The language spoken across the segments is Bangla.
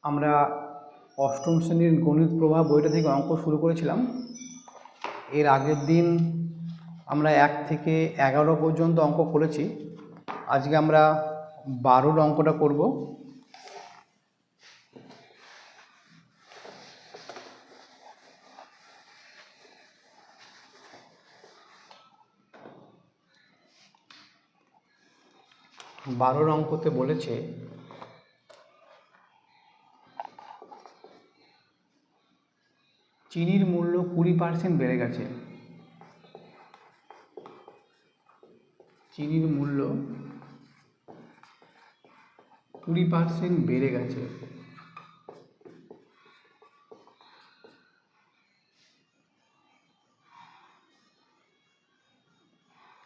আমরা অষ্টম শ্রেণীর গণিত প্রবাহ বইটা থেকে অঙ্ক শুরু করেছিলাম। এর আগের দিন আমরা 1 থেকে 11 পর্যন্ত অঙ্ক করেছি। আজকে আমরা 12 অঙ্কটা করব। বারোর অঙ্কতে বলেছে চিনির মূল্য 20% বেড়ে গেছে। চিনির মূল্য 20% বেড়ে গেছে।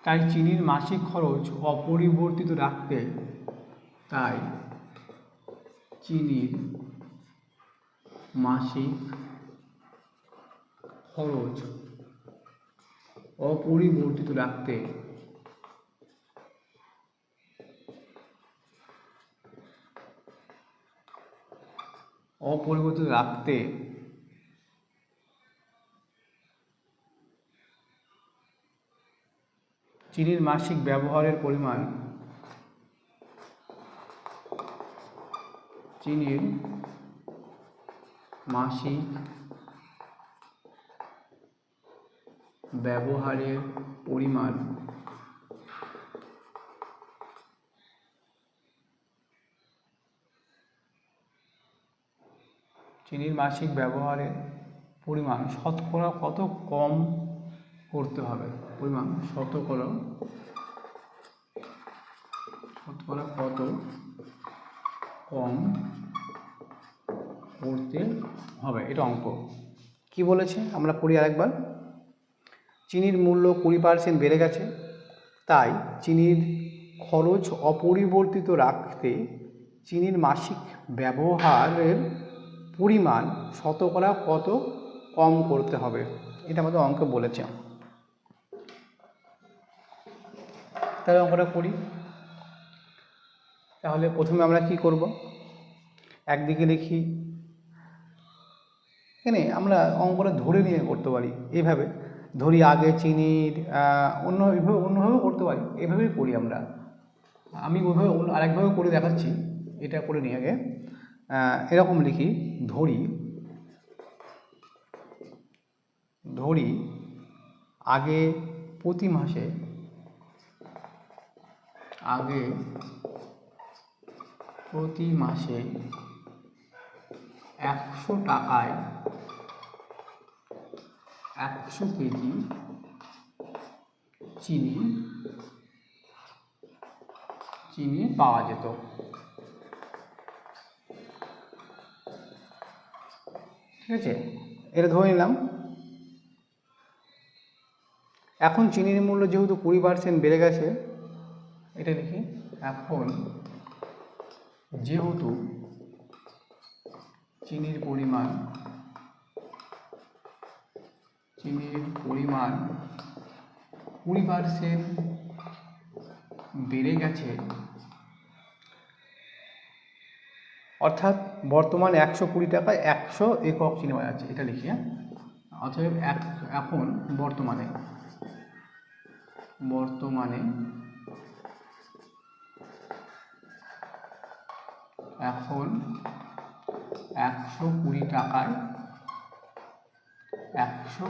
তাই চিনির মাসিক খরচ অপরিবর্তিত রাখতে চিনির মাসিক খরচ অপরিবর্তিত রাখতে চিনির মাসিক ব্যবহারের পরিমাণ চিনির মাসিক ব্যবহারের পরিমাণ চিনির মাসিক ব্যবহারের পরিমাণ শতকরা কত কম করতে হবে? পরিমাণ শতকরা কত কম করতে হবে, এটা অঙ্ক। কি বলেছে আমরা পড়ি আরেকবার। চিনির মূল্য 20% বেড়ে গেছে, তাই চিনির খরচ অপরিবর্তিত রাখতে চিনির মাসিক ব্যবহারের পরিমাণ শতকরা কত কম করতে হবে, এটা আমাদের অঙ্কে বলেছে। তাহলে অঙ্কটা করি। তাহলে প্রথমে আমরা কি করব, একদিকে লিখি, এখানে আমরা অঙ্কটা ধরে নিয়ে করতে পারি। এইভাবে ধরি, আগে চিনির অন্যভাবে করতে পারি, এভাবেই করি আমরা। আমি ওইভাবে আরেকভাবে করে দেখাচ্ছি, এটা করে নিয়ে আগে এরকম লিখি। ধরি আগে প্রতি মাসে 100 টাকায় 100 কেজি চিনি পাওয়া যেত। ঠিক আছে, এটা ধরে নিলাম। এখন চিনির মূল্য যেহেতু 20% বেড়ে গেছে, এটা লিখি। এখন যেহেতু চিনির পরিমাণ 20% বেড়ে গেছে, অর্থাৎ বর্তমানে 120 টাকায় 100 একক চিনি পাওয়া যাচ্ছে, এটা লিখি। অতএব এখন বর্তমানে 120 টাকায় 100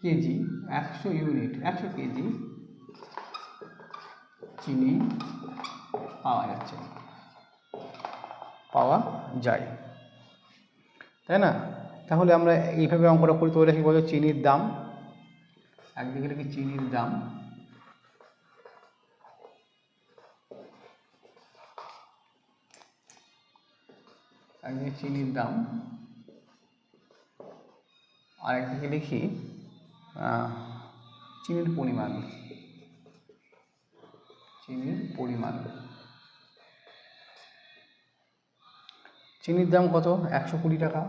কেজি 100 ইউনিট 100 কেজি চিনি পাওয়া যায়, তাই না? তাহলে আমরা এইভাবে অঙ্কটা করি। তো এটা কি বলছে, চিনির দাম, একদিকে লিখি চিনির দাম, আর একদিকে লিখি চিনির পরিমাণ। চিনির দাম কত? 120 টাকা।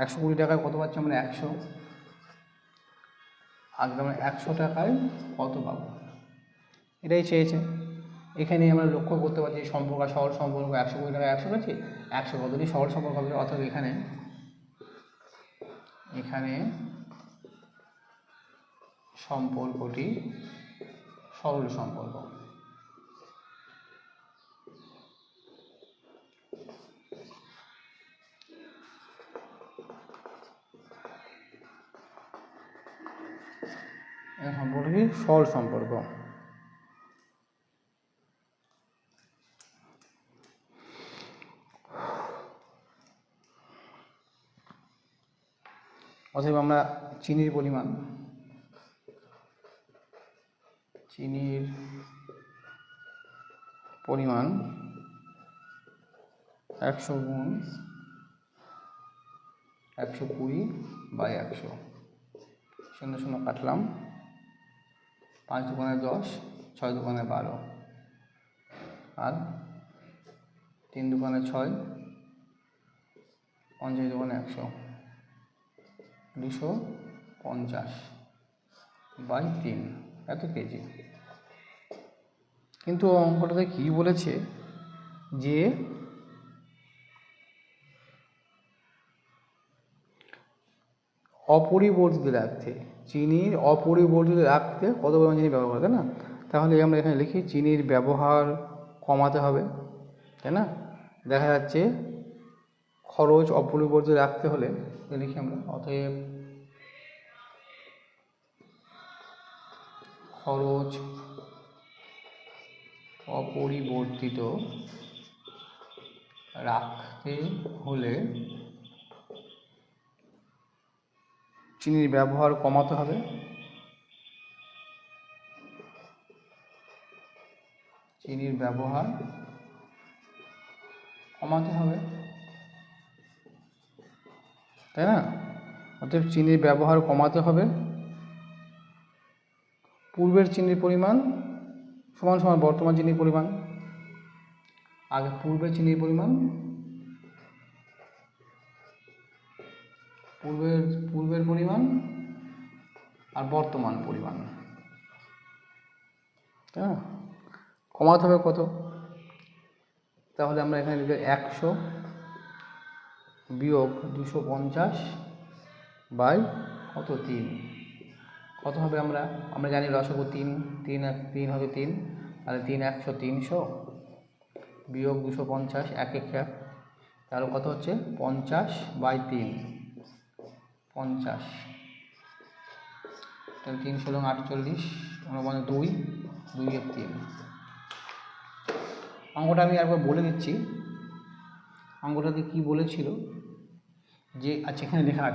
120 টাকায় কত পাচ্ছি আমরা? 100। আগে আমরা 100 টাকায় কত পাবো, এটাই চেয়েছে। এখানে আমরা লক্ষ্য করতে পারছি সম্পর্ক আর সরল সম্পর্ক 120 টাকা 100 আছে, 100 কতটি সরল সম্পর্ক হবে, অর্থাৎ এখানে সম্পর্কটি সরল সম্পর্ক। সম্পর্কটি সরল সম্পর্ক। অতএব আমরা চিনির পরিমাণ 100 গুণ 120/100, 0 0 কাটলাম, 5 দুগুণে 10, 6 দুগুণে 12, আর 3 দুগুণে 6, 50 দুগুণে 100, 250/3 এত কেজি। কিন্তু অঙ্কটাতে কী বলেছে যে অপরিবর্তিত রাখতে, চিনির অপরিবর্তিত রাখতে কত পরিমাণ চিনি ব্যবহার করে, তাই না? তাহলে আমরা এখানে লিখি চিনির ব্যবহার কমাতে হবে, তাই না? দেখা যাচ্ছে খরচ অপরিবর্তিত রাখতে হলে লিখি আমরা, অতএব খরচ অপরিবর্তিত রাখতে হলে চিনির ব্যবহার কমাতে হবে। চিনির ব্যবহার কমাতে হবে, তাই না? অতএব চিনির ব্যবহার কমাতে হবে। পূর্বের চিনির পরিমাণ সমান সমান বর্তমান চিনির পরিমাণ। আগে পূর্বের চিনির পরিমাণ, পূর্বের পরিমাণ আর বর্তমান পরিমাণ, তাই না? কমাতে হবে কত? তাহলে আমরা এখানে লিখে 100 বিয়োগ 250/3 কত হবে? আমরা জানি লসাগু 3 হবে 3, তাহলে 3 100 300 বিয়োগ 250 1 1 1, তাহলে কত হচ্ছে 50/3, 50, তাহলে 300 48, 2 2 3। অঙ্কটা আমি একবার বলে দিচ্ছি, অঙ্কটাতে কী বলেছিল যে, আচ্ছা এখানে লেখা আছে